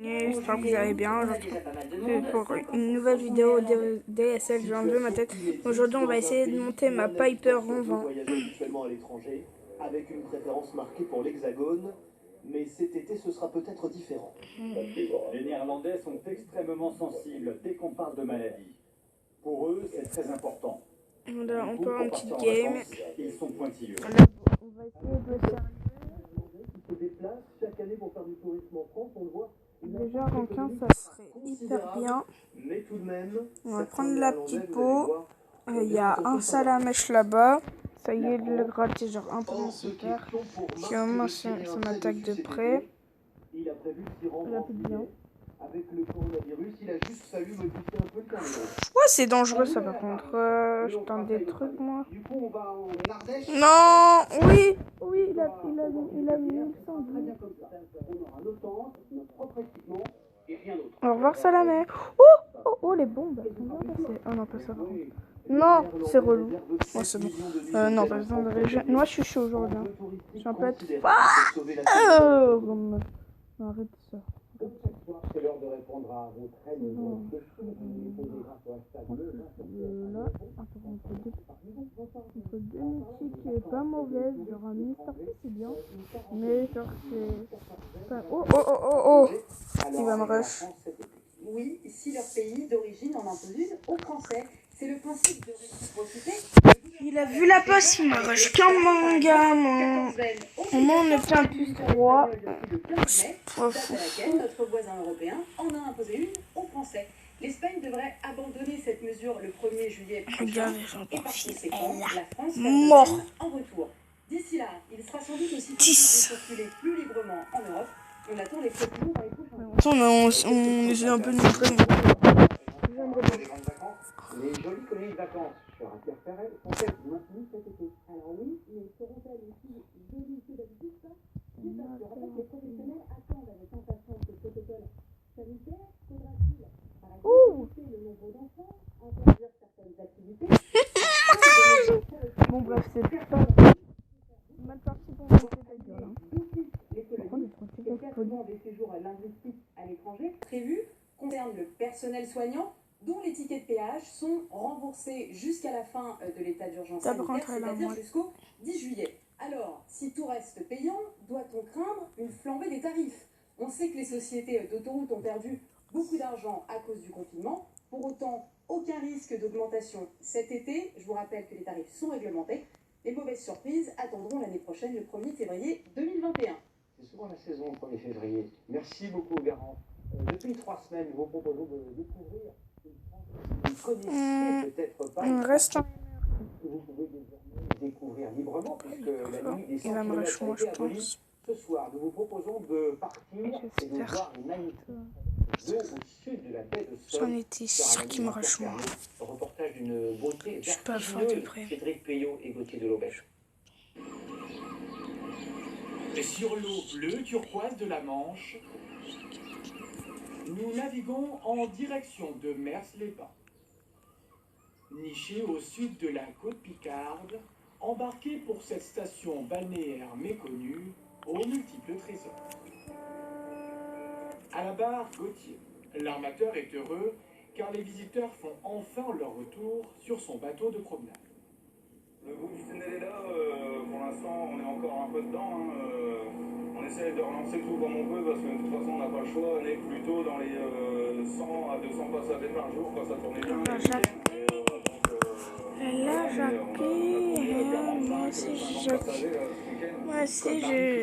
J'espère que vous allez bien. Aujourd'hui, pour une nouvelle vidéo de DSL, je vais ma tête. Aujourd'hui, on va essayer de monter ma Piper en vent. Avec une préférence marquée pour l'Hexagone, mais cet été ce sera peut-être différent. Les Néerlandais sont extrêmement sensibles dès qu'on parle de maladie. Pour eux, c'est très important. Voilà, on peut avoir une petite game. Ils sont pointilleux. Voilà, on va essayer de faire. Ils se déplacent chaque année pour faire du tourisme en France, on le voit. Déjà, en 15, ça serait hyper bien. Mais tout de même, on va prendre la petite peau. Il y a un salamèche là-bas. Ça y est, le gratter genre un peu super. Si au moins ça m'attaque de près. Il a prévu de s'y rendre en bien. Avec le coronavirus, il a juste fallu modifier un peu le calendrier. Ouais, c'est dangereux ça par contre. Je tente des trucs moi. Du coup, on va en Ardèche. Non, oui, il a mis 1110. Au revoir Salamé. Oh, les bombes, elles sont bien passées. Oh non, pas ça par contre. Non, c'est relou. Oh, c'est bon. Non, pas besoin de régénérer. Moi, je suis chaud aujourd'hui. Je suis un peu... Arrête ça. C'est l'heure de répondre à vos très nombreuses questions. Là, entre deux mythiques qui est pas mauvaise, genre un Mister P c'est bien, mais genre c'est pas... Oh, il va me rush. Oui, si leur pays d'origine en impose une aux Français. C'est le principe de réciprocité. Il a vu la passe, il m'a rush qu'un manga, Au moins on est un plus 3. Notre voisin européen en a imposé une aux Français. L'Espagne devrait abandonner cette mesure le 1er juillet prochain. Et par conséquent, la France mort en retour. D'ici là, il sera sans doute aussi possible de circuler plus librement en Europe. On attend les précisions dans les prochains jours. On essaie un peu de montrer. Les jolies colonies de vacances sur Interferel sont-elles maintenues cet été? Alors oui, mais seront-elles aussi jolies que d'habitude? Ça, c'est pas sûr. En fait, les professionnels attendent avec impatience ce protocole sanitaire. Faudra-t-il, par exemple, limiter le nombre d'enfants, interdire certaines activités? Bon bref, c'est pas mal parti pour monter ta gueule. Le classement des séjours linguistiques à l'étranger prévu concerne le personnel soignant, dont les tickets de péage sont remboursés jusqu'à la fin de l'état d'urgence sanitaire, c'est-à-dire jusqu'au 10 juillet. Alors, si tout reste payant, doit-on craindre une flambée des tarifs? On sait que les sociétés d'autoroutes ont perdu beaucoup d'argent à cause du confinement. Pour autant, aucun risque d'augmentation cet été. Je vous rappelle que les tarifs sont réglementés. Les mauvaises surprises attendront l'année prochaine, le 1er février 2021. C'est souvent la saison le 1er février. Merci beaucoup, Garant. Depuis 3 semaines, nous vous proposons de découvrir une France que vous ne connaissiez peut-être pas. On reste en... Vous pouvez désormais découvrir librement, puisque la nuit des 100 il va me rush, moi, je pense. Ce soir, nous vous proposons de partir et de voir une magnifique vue au sud de la baie de Somme. J'en étais sûr qu'il me rush, moi. Reportage d'une beauté Je suis pas fort de près. Cédric Payot et Gauthier de l'Aubèche. Et sur l'eau bleue turquoise de la Manche, nous naviguons en direction de Mers-les-Bains. Niché au sud de la côte picarde, embarqué pour cette station balnéaire méconnue aux multiples trésors. À la barre, Gauthier. L'armateur est heureux car les visiteurs font enfin leur retour sur son bateau de promenade. Le bout du tunnel est là, pour l'instant on est encore un peu dedans. On essaie de relancer tout comme on peut parce que de toute façon on n'a pas le choix. On est plutôt dans les 100 à 200 passagers par jour quand ça tourne bien. Moi aussi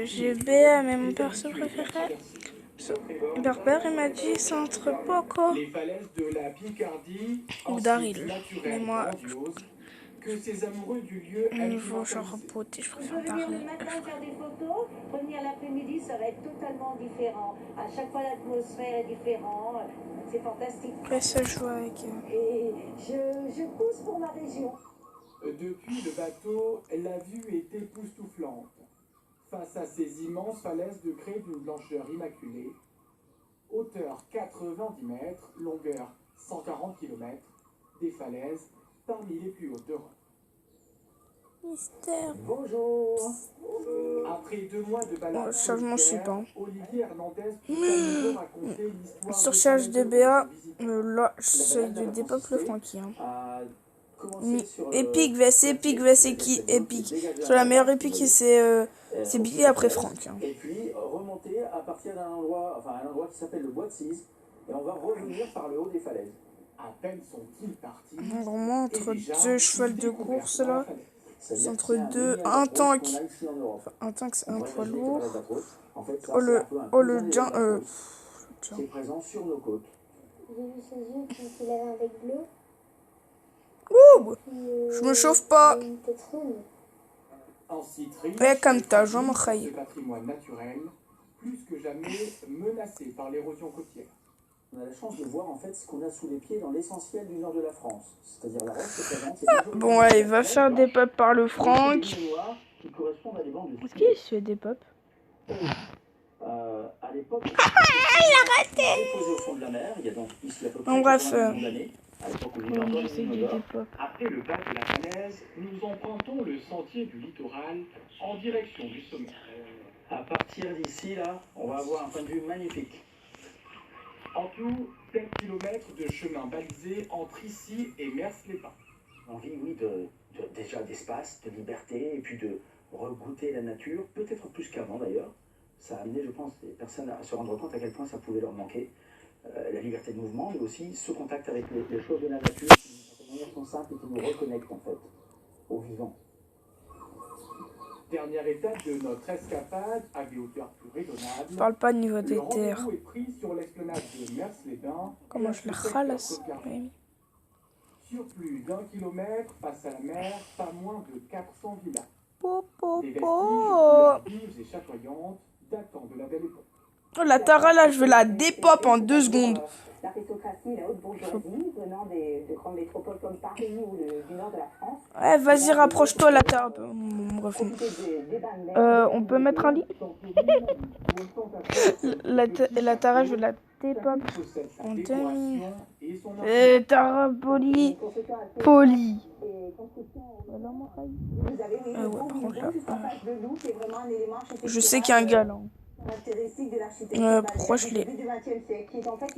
j'ai BA, mais mon perso préféré. Berbère, il m'a dit c'est entre Poco Les falaises de la Picardie ou Daryl. Mais moi, que ces amoureux du lieu niveau genre beauté, je préfère Daryl. Venir le matin faire des photos, revenir l'après-midi, ça va être totalement différent. À chaque fois, l'atmosphère est différente. C'est fantastique. Après ça, je joue avec Et je pousse pour ma région. Depuis le bateau, la vue est époustouflante. Face à ces immenses falaises de grès d'une blancheur immaculée, hauteur 90 mètres, longueur 140 km, des falaises parmi les plus hautes d'Europe. Mystère. Bonjour. Après 2 mois de balade Ça, je m'en suis pas. Olivier Hernandez peut à nouveau raconter Sur CHDBA, là, j'essaye de dépop le Francky. Hein. Epic vs Epic vs qui Epic. Sur la meilleure Epic, c'est Billy après Franck. Hein. Et puis remonter à partir d'un endroit, enfin un endroit qui s'appelle le Bois de Cise, et on va revenir par le haut des falaises. À peine sont-ils partis. Vraiment, entre deux chevals de course, là. C'est entre deux, un tank. Enfin, un tank, c'est un poids lourd. Oh, le Jean. C'est présent sur nos côtes. J'ai vu ses yeux quand il avait un bec bleu. Ouh, je me chauffe pas. Une tête ronde. En Citrine, Ouais, comme t'as, Jean Moraille. ce patrimoine naturel, plus que jamais menacé par l'érosion côtière. On a la chance de voir en fait ce qu'on a sous les pieds dans l'essentiel du nord de la France. C'est-à-dire la roche qui est présente. Bon, allez, va faire des pop par le Franck. Qui correspondent à des bandes de Est-ce qu'il fait des pop? à l'époque, il a raté. Déposé au fond de la mer, il y a donc ici à peu près Bon, bref. à l'époque où il y avait encore J'essaie une de odeur. des pop. Après le bas de la falaise, nous empruntons le sentier du littoral en direction du sommet. À partir d'ici, là, on va avoir un point de vue magnifique. En tout, 7 km de chemin balisé entre ici et Mers-les-Pins. Envie, oui, déjà d'espace, de liberté, et puis de regoûter la nature, peut-être plus qu'avant d'ailleurs. Ça a amené, je pense, les personnes à se rendre compte à quel point ça pouvait leur manquer. La liberté de mouvement, mais aussi ce contact avec les choses de la nature, qui d'une certaine manière sont simples et qui nous reconnectent en fait au vivant. Dernière étape de notre escapade à des hauteurs plus raisonnables. Parle pas de niveau des Le terres. rendez-vous est pris sur l'esplanade de Mers-les-Pins. Comment je la ralasse? Oui. Sur plus d'1 kilomètre, face à la mer, pas moins de 400 villas. Des vestiges Oh, vives et chatoyantes datant de la belle époque. la Tara, là, je vais la dépop en 2 secondes. L'aristocratie et la haute bourgeoisie venant de grandes métropoles comme Paris ou du nord de la France. Ouais, vas-y, rapproche-toi, la Tara. Bref. On peut mettre un lit? La Tara, je vais la dépop en 2 minutes. Tara, poli. Poli. Ouais, par contre, là. Je sais qu'il y a un gars, là. Pourquoi je l'ai...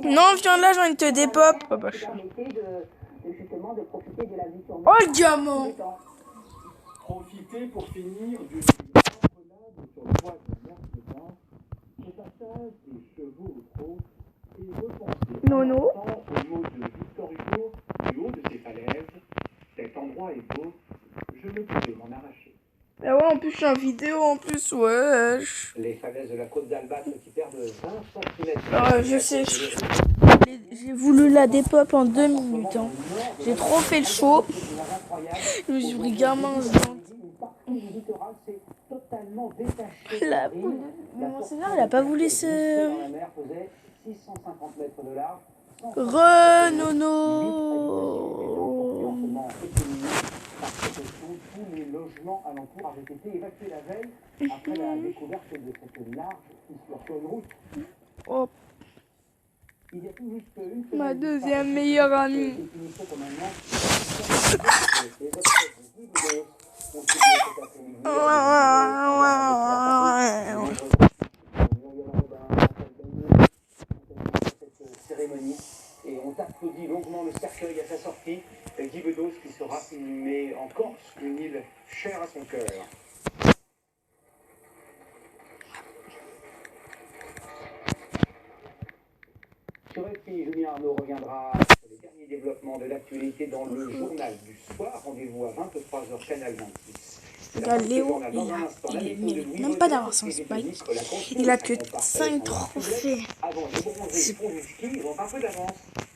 Non, viens là, j'ai envie de te dépop. Oh, bah, oh, le diamant. Profitez pour finir d'une promenade sur le bois de Mers-les-Pins, au passage des chevaux au trot, et repensez Nono. au mot de Victor Hugo du haut de ces falaises. Cet endroit est beau, je ne pouvais m'en arracher. Ah ouais, en plus, je suis en vidéo, en plus, wesh. Les falaises de la côte d'Albâtre qui perdent 20 cm. Ah, je sais, j'ai voulu la dépop en 2 minutes. Hein. J'ai trop fait le show. Je me suis pris gamin. Mon seigneur, il a pas voulu se... Nono. Tous les logements alentours avaient été évacués la veille après la découverte de cette large histoire sur une route. Oh, Il y a tout juste une semaine, ma deuxième meilleure amie. Cérémonie et on applaudit longuement le cercueil à sa sortie. Guy Bedos qui sera inhumé en Corse, une île chère à son cœur. Sur RFI, Julien Arnaud reviendra sur les derniers développements de l'actualité dans le journal du soir. Rendez-vous à 23h, Canal 26. Léo, il mérite même pas d'avoir son spike. Il a que 5 trophées. Avant de bronzer, ils font du ski, ils ont un peu d'avance.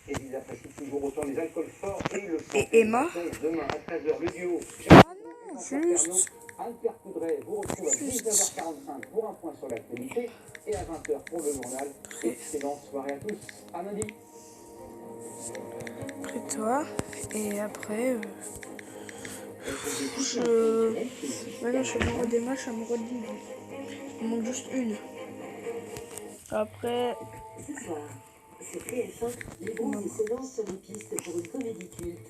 Et ils apprécient toujours autant les alcools forts et le sang. Et Emma? Demain à 13h, le duo. Ah non, juste. Alper Coudray vous retrouve à 19h45 pour un point sur l'actualité et à 20h pour le journal. Excellente soirée à tous. À lundi. Après toi. Et après... Maintenant, je suis amoureux des matchs, amoureux de l'île. Il manque juste une. Après... Ce soir, sur TF1, les bronzés se lancent sur les pistes pour une comédie culte.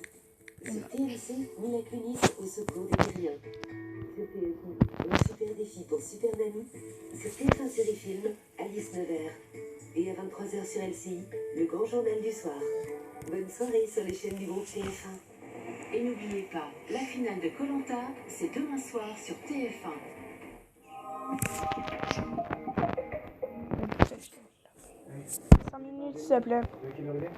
Sur TMC, Mila Kunis au secours des terriens. Sur TF1, un super défi pour Super Nanny. Sur TF1 Série Film, Alice Nevers. Et à 23h sur LCI, le grand journal du soir. Bonne soirée sur les chaînes du groupe TF1. Et n'oubliez pas, la finale de Koh-Lanta, c'est demain soir sur TF1. 5 minutes, s'il te plaît. Bon, bah,